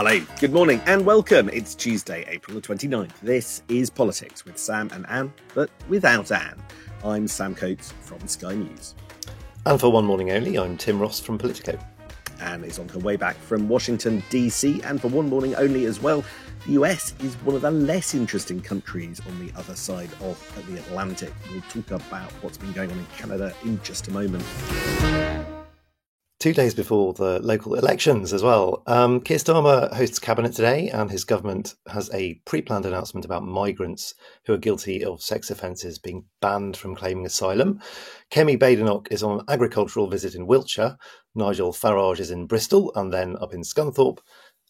Hello, good morning and welcome. It's Tuesday, April the 29th. This is Politics with Sam and Anne, but without Anne. I'm Sam Coates from Sky News. And for one morning only, I'm Tim Ross from Politico. Anne is on her way back from Washington, D.C. and for one morning only as well, the US is one of the less interesting countries on the other side of the Atlantic. We'll talk about what's been going on in Canada in just a moment. 2 days before the local elections as well. Keir Starmer hosts cabinet today and his government has a pre-planned announcement about migrants who are guilty of sex offences being banned from claiming asylum. Kemi Badenoch is on an agricultural visit in Wiltshire. Nigel Farage is in Bristol and then up in Scunthorpe.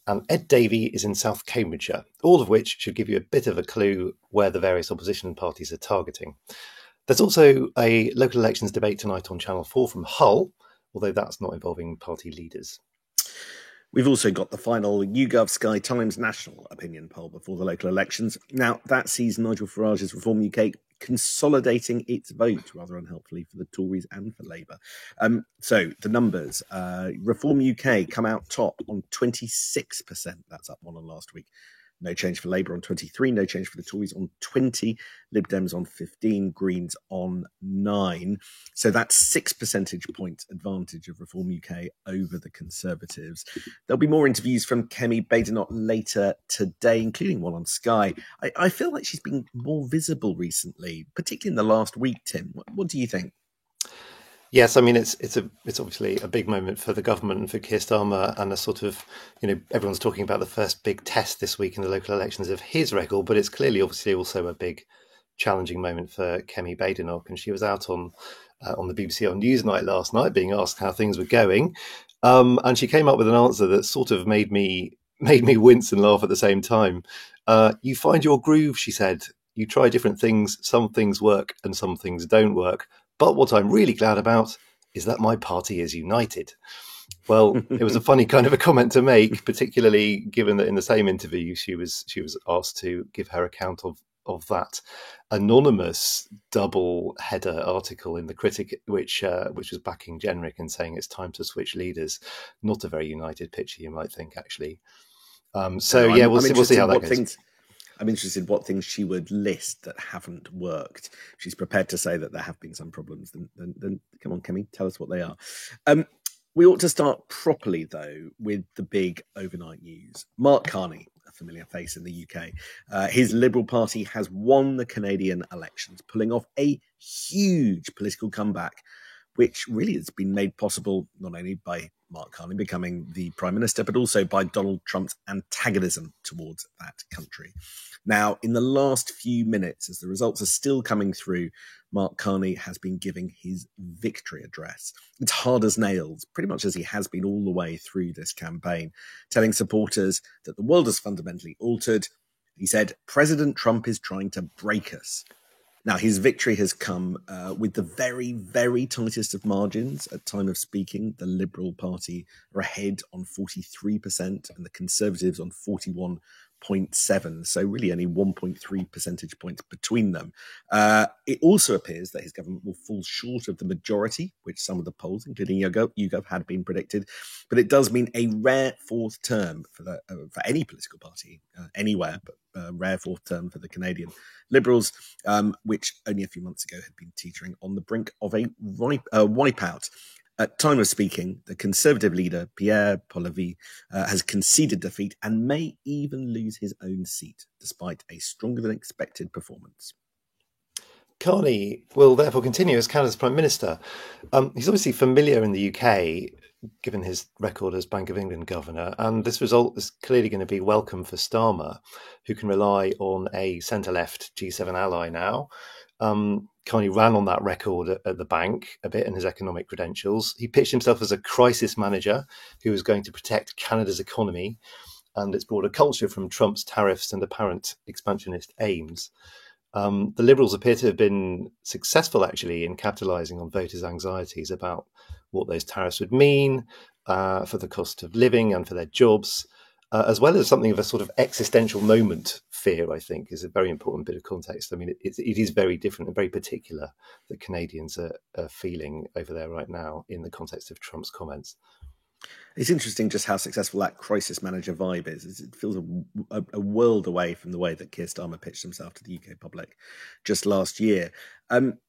And Ed Davey is in South Cambridgeshire, all of which should give you a bit of a clue where the various opposition parties are targeting. There's also a local elections debate tonight on Channel 4 from Hull, although that's not involving party leaders. We've also got the final YouGov Sky Times national opinion poll before the local elections. Now, that sees Nigel Farage's Reform UK consolidating its vote, rather unhelpfully for the Tories and for Labour. So the numbers, Reform UK come out top on 26%. That's up one on last week. No change for Labour on 23, no change for the Tories on 20, Lib Dems on 15, Greens on 9. So that's 6 percentage points advantage of Reform UK over the Conservatives. There'll be more interviews from Kemi Badenoch later today, including one on Sky. I feel like she's been more visible recently, particularly in the last week, Tim. What do you think? Yes, I mean, it's obviously a big moment for the government and for Keir Starmer and a sort of, everyone's talking about the first big test this week in the local elections of his record, but it's clearly obviously also a big challenging moment for Kemi Badenoch. And she was out on the BBC on Newsnight last night being asked how things were going. And she came up with an answer that sort of made me wince and laugh at the same time. You find your groove, she said. You try different things. Some things work and some things don't work. But what I'm really glad about is that my party is united. Well, it was a funny kind of a comment to make, particularly given that in the same interview she was asked to give her account of that anonymous double header article in the Critic, which was backing Jenrick and saying it's time to switch leaders. Not a very united picture, you might think, actually. We'll see how that goes. I'm interested what things she would list that haven't worked. She's prepared to say that there have been some problems. Then come on, Kemi, tell us what they are. We ought to start properly, though, with the big overnight news. Mark Carney, a familiar face in the UK, his Liberal Party has won the Canadian elections, pulling off a huge political comeback, which really has been made possible not only by Mark Carney becoming the Prime Minister, but also by Donald Trump's antagonism towards that country. Now, in the last few minutes, as the results are still coming through, Mark Carney has been giving his victory address. It's hard as nails, pretty much as he has been all the way through this campaign, telling supporters that the world has fundamentally altered. He said, "President Trump is trying to break us." Now, his victory has come with the very, very tightest of margins. At time of speaking, the Liberal Party are ahead on 43% and the Conservatives on 41.7%. So really only 1.3 percentage points between them. It also appears that his government will fall short of the majority, which some of the polls, including YouGov, had been predicted. But it does mean a rare fourth term for any political party anywhere, but rare fourth term for the Canadian Liberals, which only a few months ago had been teetering on the brink of a wipeout. At time of speaking, the Conservative leader, Pierre Poilievre, has conceded defeat and may even lose his own seat, despite a stronger than expected performance. Carney will therefore continue as Canada's Prime Minister. He's obviously familiar in the UK, given his record as Bank of England governor, and this result is clearly going to be welcome for Starmer, who can rely on a centre-left G7 ally now. Carney ran on that record at the bank a bit in his economic credentials. He pitched himself as a crisis manager who was going to protect Canada's economy and its broader culture from Trump's tariffs and apparent expansionist aims. The Liberals appear to have been successful, actually, in capitalising on voters' anxieties about what those tariffs would mean for the cost of living and for their jobs, as well as something of a sort of existential moment fear, I think, is a very important bit of context. I mean, it is very different and very particular that Canadians are feeling over there right now in the context of Trump's comments. It's interesting just how successful that crisis manager vibe is. It feels a world away from the way that Keir Starmer pitched himself to the UK public just last year. And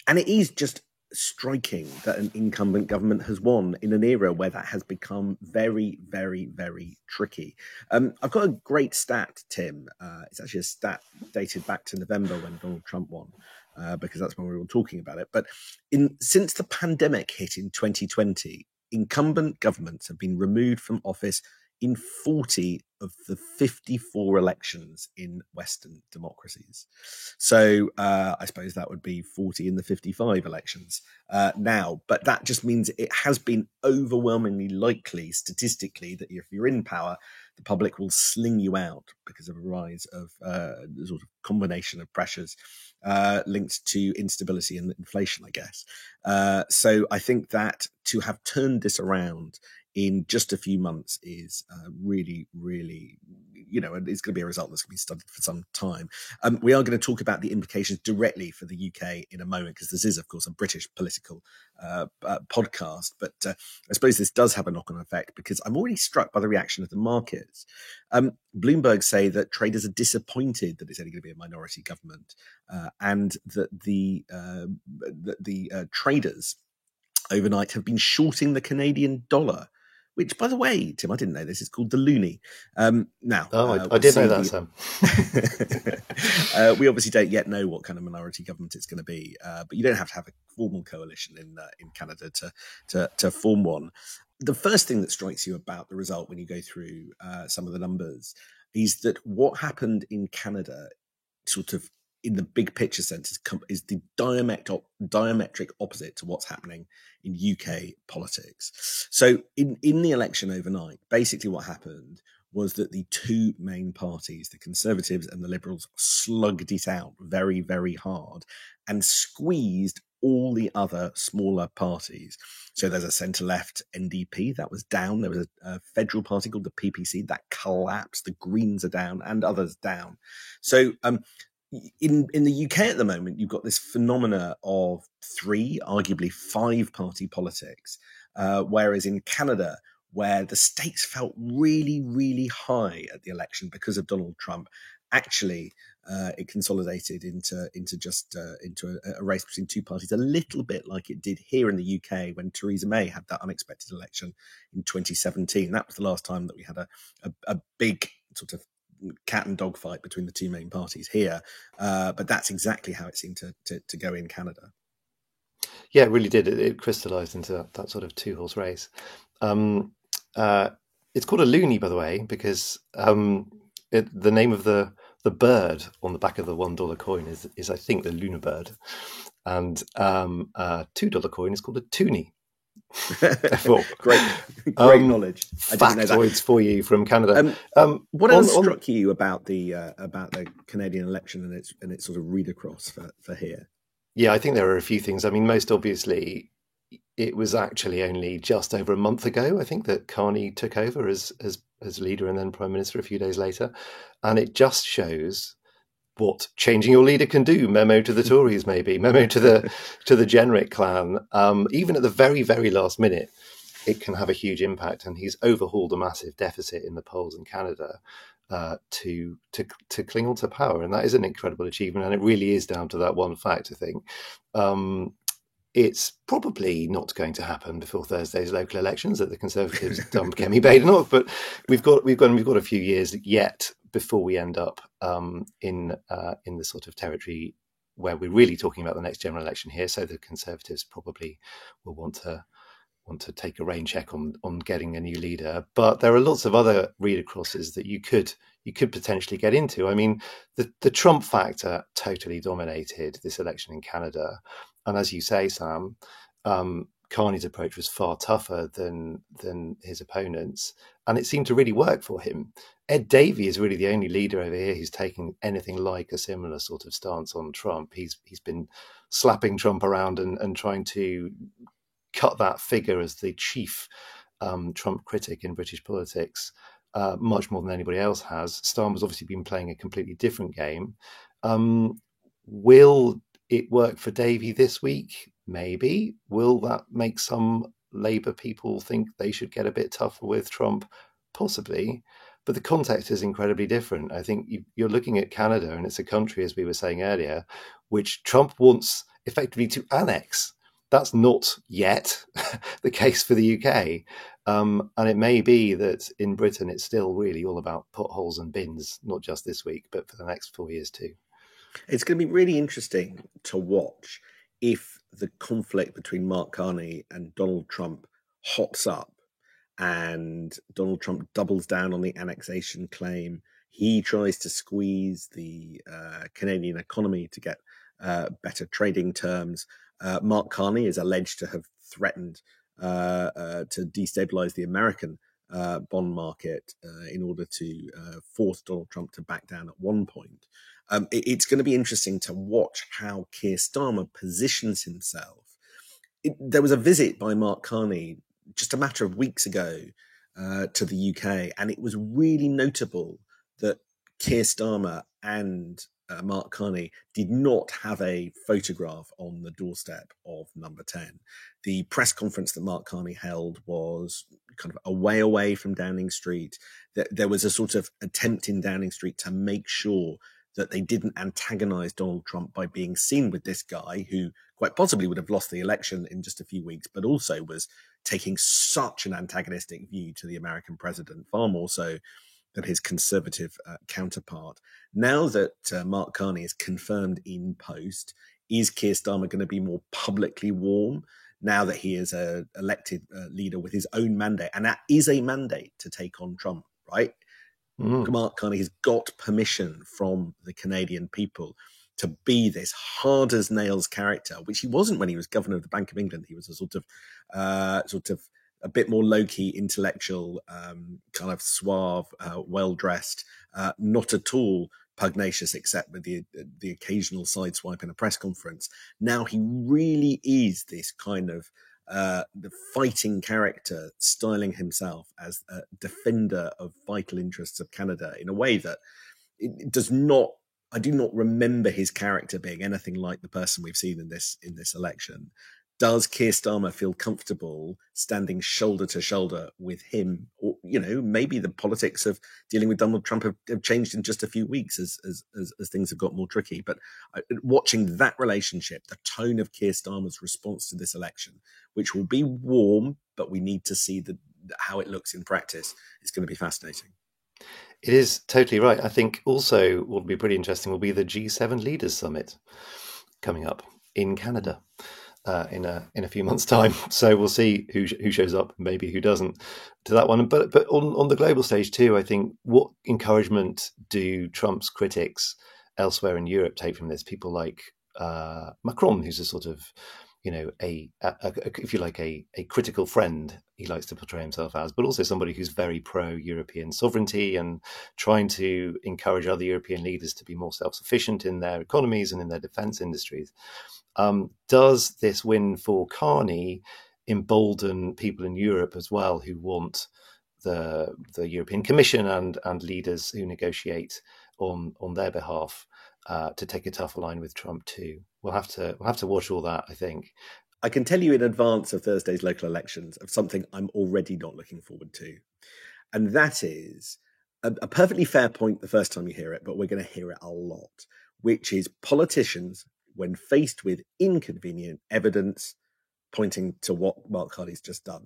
it is just striking that an incumbent government has won in an era where that has become very, very, very tricky. I've got a great stat, Tim. It's actually a stat dated back to November when Donald Trump won, because that's when we were all talking about it. But since the pandemic hit in 2020, incumbent governments have been removed from office in 40 of the 54 elections in Western democracies. So I suppose that would be 40 in the 55 elections now. But that just means it has been overwhelmingly likely statistically that if you're in power, the public will sling you out because of a rise of the sort of combination of pressures linked to instability and inflation, I guess. So I think that to have turned this around in just a few months is really, really, it's going to be a result that's going to be studied for some time. We are going to talk about the implications directly for the UK in a moment, because this is, of course, a British political podcast. But I suppose this does have a knock-on effect, because I'm already struck by the reaction of the markets. Bloomberg say that traders are disappointed that it's only going to be a minority government, and that the traders overnight have been shorting the Canadian dollar, which, by the way, Tim, I didn't know this. It's called the loonie. I did know that, Sam. We obviously don't yet know what kind of minority government it's going to be, but you don't have to have a formal coalition in Canada to form one. The first thing that strikes you about the result when you go through some of the numbers is that what happened in Canada, sort of in the big picture sense, is the diametric opposite to what's happening in UK politics. So in the election overnight, basically what happened was that the two main parties, the Conservatives and the Liberals, slugged it out very, very hard and squeezed all the other smaller parties. So there's a centre-left NDP that was down. There was a federal party called the PPC that collapsed. The Greens are down and others down. So in the UK at the moment, you've got this phenomena of 3, arguably 5-party politics, whereas in Canada, where the stakes felt really, really high at the election because of Donald Trump, actually it consolidated into a race between two parties, a little bit like it did here in the UK when Theresa May had that unexpected election in 2017. That was the last time that we had a big sort of cat and dog fight between the two main parties here, but that's exactly how it seemed to go in Canada. Yeah, it really did. It crystallised into that sort of 2-horse race. It's called a loonie, by the way, because the name of the bird on the back of the $1 coin is I think the lunar bird, and a $2 coin is called a toonie. Great knowledge. Factoids for you from Canada. What else struck you about the Canadian election and its sort of read across for here? Yeah, I think there are a few things. I mean, most obviously, it was actually only just over a month ago, I think, that Carney took over as leader and then Prime Minister a few days later, and it just shows what changing your leader can do. Memo to the Tories, maybe memo to the Jenrick clan. Even at the very, very last minute, it can have a huge impact. And he's overhauled a massive deficit in the polls in Canada to cling on to power, and that is an incredible achievement. And it really is down to that one fact, I think. It's probably not going to happen before Thursday's local elections that the Conservatives dump Kemi Badenoch, but we've got a few years yet before we end up in the sort of territory where we're really talking about the next general election here. So the Conservatives probably will want to take a rain check on getting a new leader. But there are lots of other read acrosses that you could potentially get into. I mean, the Trump factor totally dominated this election in Canada. And as you say, Sam, Carney's approach was far tougher than his opponents, and it seemed to really work for him. Ed Davey is really the only leader over here who's taking anything like a similar sort of stance on Trump. He's been slapping Trump around and trying to cut that figure as the chief Trump critic in British politics much more than anybody else has. Starmer's obviously been playing a completely different game. Will it work for Davey this week? Maybe. Will that make some Labour people think they should get a bit tougher with Trump? Possibly. But the context is incredibly different. I think you're looking at Canada, and it's a country, as we were saying earlier, which Trump wants effectively to annex. That's not yet the case for the UK. And it may be that in Britain, it's still really all about potholes and bins, not just this week, but for the next 4 years too. It's going to be really interesting to watch if the conflict between Mark Carney and Donald Trump hots up and Donald Trump doubles down on the annexation claim. He tries to squeeze the Canadian economy to get better trading terms. Mark Carney is alleged to have threatened to destabilize the American bond market in order to force Donald Trump to back down at one point. It's going to be interesting to watch how Keir Starmer positions himself. There was a visit by Mark Carney just a matter of weeks ago to the UK, and it was really notable that Keir Starmer and Mark Carney did not have a photograph on the doorstep of Number 10. The press conference that Mark Carney held was kind of away from Downing Street. There was a sort of attempt in Downing Street to make sure that they didn't antagonize Donald Trump by being seen with this guy who quite possibly would have lost the election in just a few weeks, but also was taking such an antagonistic view to the American president, far more so than his conservative counterpart. Now that Mark Carney is confirmed in post, is Keir Starmer going to be more publicly warm now that he is an elected leader with his own mandate? And that is a mandate to take on Trump, right? Mark Carney has got permission from the Canadian people to be this hard as nails character, which he wasn't when he was governor of the Bank of England. He was a sort of a bit more low-key, intellectual, kind of suave, well-dressed, not at all pugnacious, except with the occasional sideswipe in a press conference. Now he really is this kind of the fighting character, styling himself as a defender of vital interests of Canada in a way that it does not. I do not remember his character being anything like the person we've seen in this election. Does Keir Starmer feel comfortable standing shoulder to shoulder with him? Or, maybe the politics of dealing with Donald Trump have changed in just a few weeks as things have got more tricky. But watching that relationship, the tone of Keir Starmer's response to this election, which will be warm, but we need to see how it looks in practice, is going to be fascinating. It is totally right. I think also what will be pretty interesting will be the G7 Leaders Summit coming up in Canada. In a few months' time, so we'll see who shows up, maybe who doesn't, to that one. But on the global stage too, I think what encouragement do Trump's critics elsewhere in Europe take from this? People like Macron, who's a sort of, if you like, a critical friend, he likes to portray himself as, but also somebody who's very pro-European sovereignty and trying to encourage other European leaders to be more self-sufficient in their economies and in their defence industries. Does this win for Carney embolden people in Europe as well who want the European Commission and leaders who negotiate on their behalf to take a tougher line with Trump too? We'll have to watch all that, I think. I can tell you in advance of Thursday's local elections of something I'm already not looking forward to. And that is a perfectly fair point the first time you hear it, but we're going to hear it a lot, which is politicians, when faced with inconvenient evidence pointing to what Mark Carney's just done,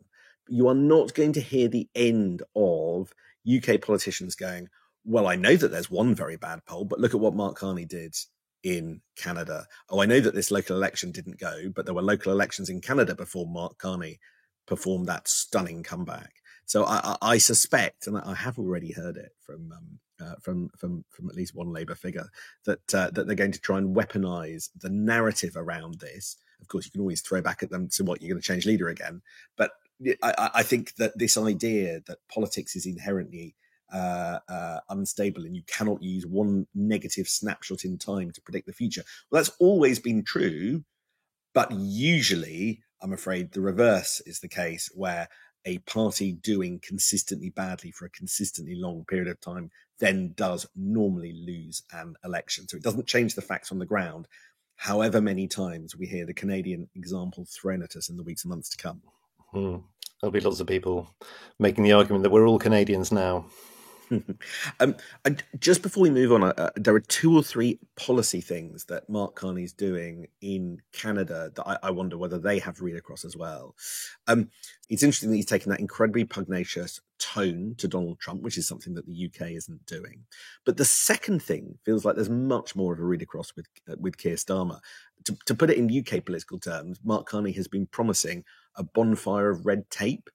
you are not going to hear the end of UK politicians going, well, I know that there's one very bad poll, but look at what Mark Carney did in Canada. Oh, I know that this local election didn't go, but there were local elections in Canada before Mark Carney performed that stunning comeback. So I suspect, and I have already heard it from at least one Labour figure, that they're going to try and weaponise the narrative around this. Of course, you can always throw back at them to what you're going to change leader again. But I think that this idea that politics is inherently unstable and you cannot use one negative snapshot in time to predict the future. Well, that's always been true, but usually, I'm afraid, the reverse is the case, where a party doing consistently badly for a consistently long period of time then does normally lose an election. So it doesn't change the facts on the ground, however many times we hear the Canadian example thrown at us in the weeks and months to come. Mm. There'll be lots of people making the argument that we're all Canadians now. And just before we move on, there are two or three policy things that Mark Carney's doing in Canada that I wonder whether they have read across as well. It's interesting that he's taken that incredibly pugnacious tone to Donald Trump, which is something that the UK isn't doing. But the second thing feels like there's much more of a read across with Keir Starmer. To put it in UK political terms, Mark Carney has been promising a bonfire of red tape.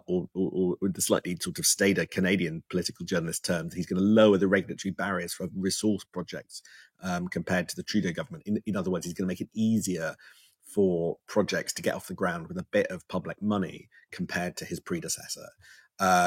Or the slightly sort of staid Canadian political journalist terms, he's going to lower the regulatory barriers for resource projects compared to the Trudeau government. In other words, he's going to make it easier for projects to get off the ground with a bit of public money compared to his predecessor.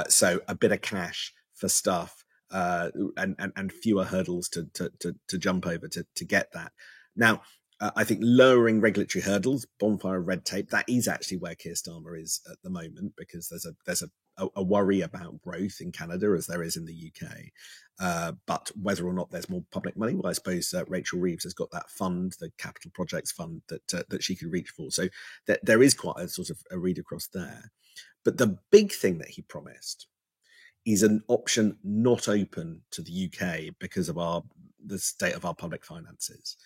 So a bit of cash for stuff and fewer hurdles to jump over to get that. Now, I think lowering regulatory hurdles, bonfire red tape, that is actually where Keir Starmer is at the moment, because there's a worry about growth in Canada as there is in the UK. But whether or not there's more public money, well, I suppose Rachel Reeves has got that fund, the Capital Projects Fund, that she could reach for. So there is quite a sort of a read across there. But the big thing that he promised is an option not open to the UK because of the state of our public finances.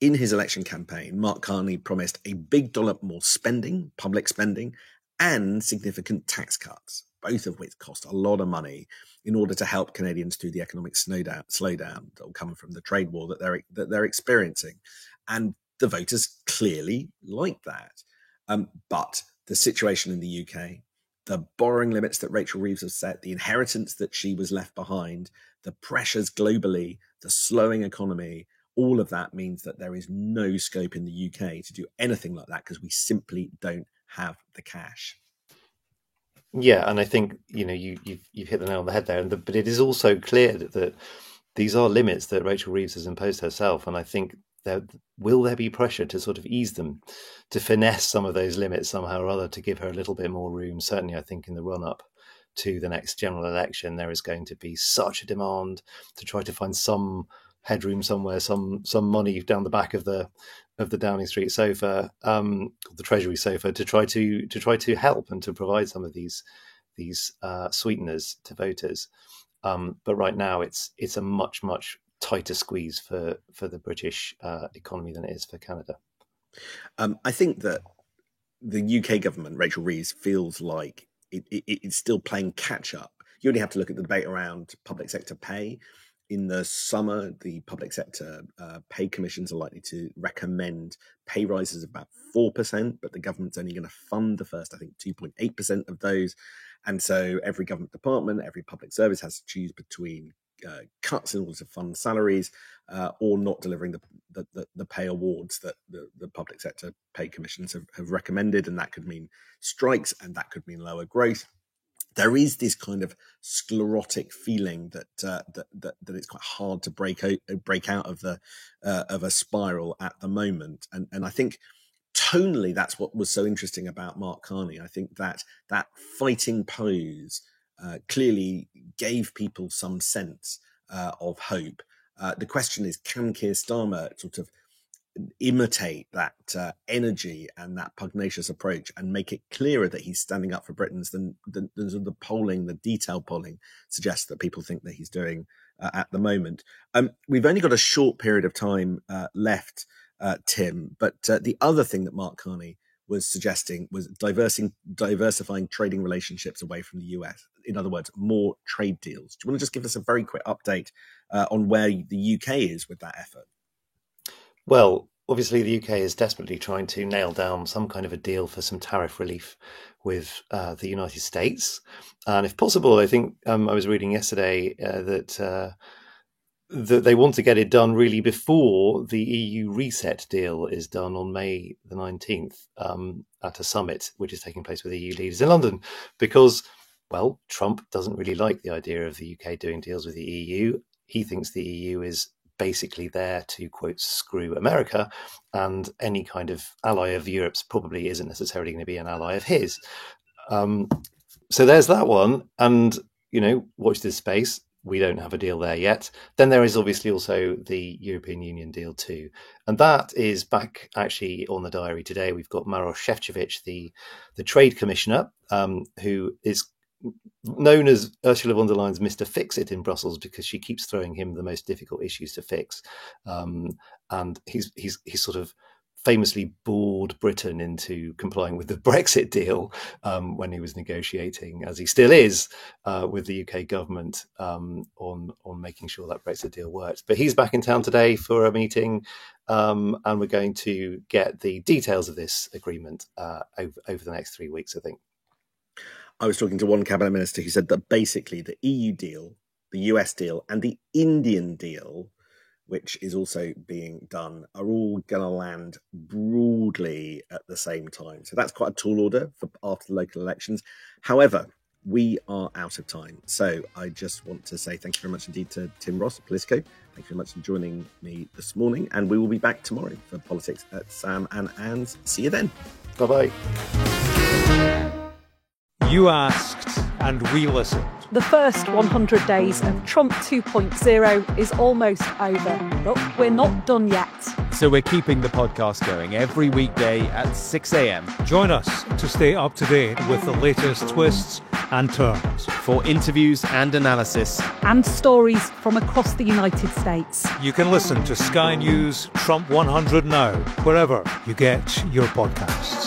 In his election campaign, Mark Carney promised a big dollop more spending, public spending, and significant tax cuts, both of which cost a lot of money in order to help Canadians through the economic slowdown that will come from the trade war that they're experiencing. And the voters clearly like that. But the situation in the UK, the borrowing limits that Rachel Reeves has set, the inheritance that she was left behind, the pressures globally, the slowing economy, all of that means that there is no scope in the UK to do anything like that because we simply don't have the cash. Yeah, and I think you've hit the nail on the head there. But it is also clear that these are limits that Rachel Reeves has imposed herself, and I think will there be pressure to sort of ease them, to finesse some of those limits somehow or other, to give her a little bit more room. Certainly, I think in the run up to the next general election, there is going to be such a demand to try to find some headroom somewhere, some money down the back of the Downing Street sofa, the Treasury sofa, to try to help and to provide some of these sweeteners to voters. But right now, it's a much tighter squeeze for the British economy than it is for Canada. I think that the UK government, Rachel Reeves, feels like it's still playing catch up. You only have to look at the debate around public sector pay. In the summer, the public sector pay commissions are likely to recommend pay rises of about 4%, but the government's only going to fund the first, I think, 2.8% of those. And so every government department, every public service has to choose between cuts in order to fund salaries or not delivering the pay awards that the public sector pay commissions have recommended. And that could mean strikes, and that could mean lower growth. There is this kind of sclerotic feeling that it's quite hard to break out of a spiral at the moment, and I think tonally that's what was so interesting about Mark Carney. I think that fighting pose clearly gave people some sense of hope. The question is, can Keir Starmer sort of imitate that energy and that pugnacious approach and make it clearer that he's standing up for Britons than the polling, the detailed polling suggests that people think that he's doing at the moment. We've only got a short period of time left, Tim, but the other thing that Mark Carney was suggesting was diversifying trading relationships away from the US. In other words, more trade deals. Do you want to just give us a very quick update on where the UK is with that effort? Well, obviously, the UK is desperately trying to nail down some kind of a deal for some tariff relief with the United States. And if possible, I think I was reading yesterday that they want to get it done really before the EU reset deal is done on May the 19th at a summit, which is taking place with EU leaders in London, because, well, Trump doesn't really like the idea of the UK doing deals with the EU. He thinks the EU is basically there to, quote, screw America, and any kind of ally of Europe's probably isn't necessarily going to be an ally of his. So there's that one. And, watch this space. we don't have a deal there yet. Then there is obviously also the European Union deal too. And that is back actually on the diary today. We've got Maroš Šefčovič, the Trade Commissioner, who is known as Ursula von der Leyen's Mr. Fix-It in Brussels because she keeps throwing him the most difficult issues to fix. And he's sort of famously bored Britain into complying with the Brexit deal when he was negotiating, as he still is, with the UK government on making sure that Brexit deal works. But he's back in town today for a meeting, and we're going to get the details of this agreement over the next 3 weeks, I think. I was talking to one cabinet minister who said that basically the EU deal, the US deal, and the Indian deal, which is also being done, are all going to land broadly at the same time. So that's quite a tall order for after the local elections. However, we are out of time. So I just want to say thank you very much indeed to Tim Ross at Politico. Thank you very much for joining me this morning. And we will be back tomorrow for Politics at Sam and Anne's. See you then. Bye-bye. You asked and we listened. The first 100 days of Trump 2.0 is almost over, but we're not done yet. So we're keeping the podcast going every weekday at 6 a.m. Join us to stay up to date with the latest twists and turns. For interviews and analysis. And stories from across the United States. You can listen to Sky News Trump 100 now, wherever you get your podcasts.